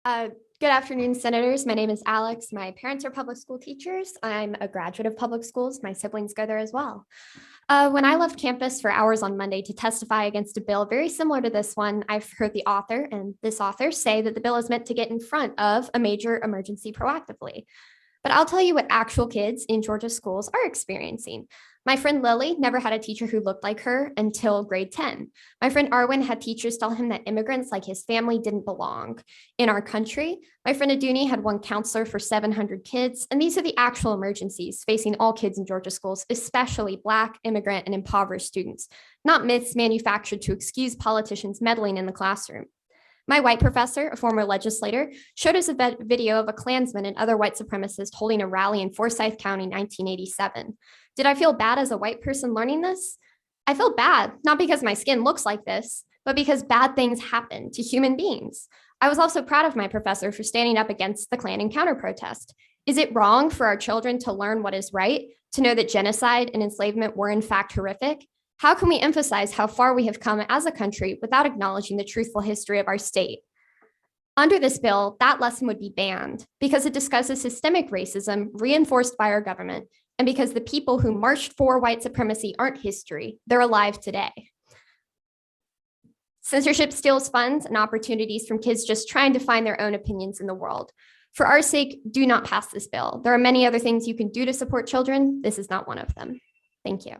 Uh, Good afternoon, senators. My name is Alex. My parents are public school teachers. I'm a graduate of public schools. My siblings go there as well. When I left campus for hours on Monday to testify against a bill very similar to this one, I've heard the author and this author say that the bill is meant to get in front of a major emergency proactively. But I'll tell you what actual kids in Georgia schools are experiencing. My friend Lily never had a teacher who looked like her until grade 10. My friend Arwen had teachers tell him that immigrants like his family didn't belong in our country. My friend Aduni had one counselor for 700 kids. And these are the actual emergencies facing all kids in Georgia schools, especially Black, immigrant, and impoverished students, not myths manufactured to excuse politicians meddling in the classroom. My white professor, a former legislator, showed us a video of a Klansman and other white supremacists holding a rally in Forsyth County, 1987. Did I feel bad as a white person learning this? I feel bad, not because my skin looks like this, but because bad things happen to human beings. I was also proud of my professor for standing up against the Klan and counter protest. Is it wrong for our children to learn what is right, to know that genocide and enslavement were in fact horrific? How can we emphasize how far we have come as a country without acknowledging the truthful history of our state? Under this bill, that lesson would be banned because it discusses systemic racism reinforced by our government, and because the people who marched for white supremacy aren't history, they're alive today. Censorship steals funds and opportunities from kids just trying to find their own opinions in the world. For our sake, do not pass this bill. There are many other things you can do to support children. This is not one of them. Thank you.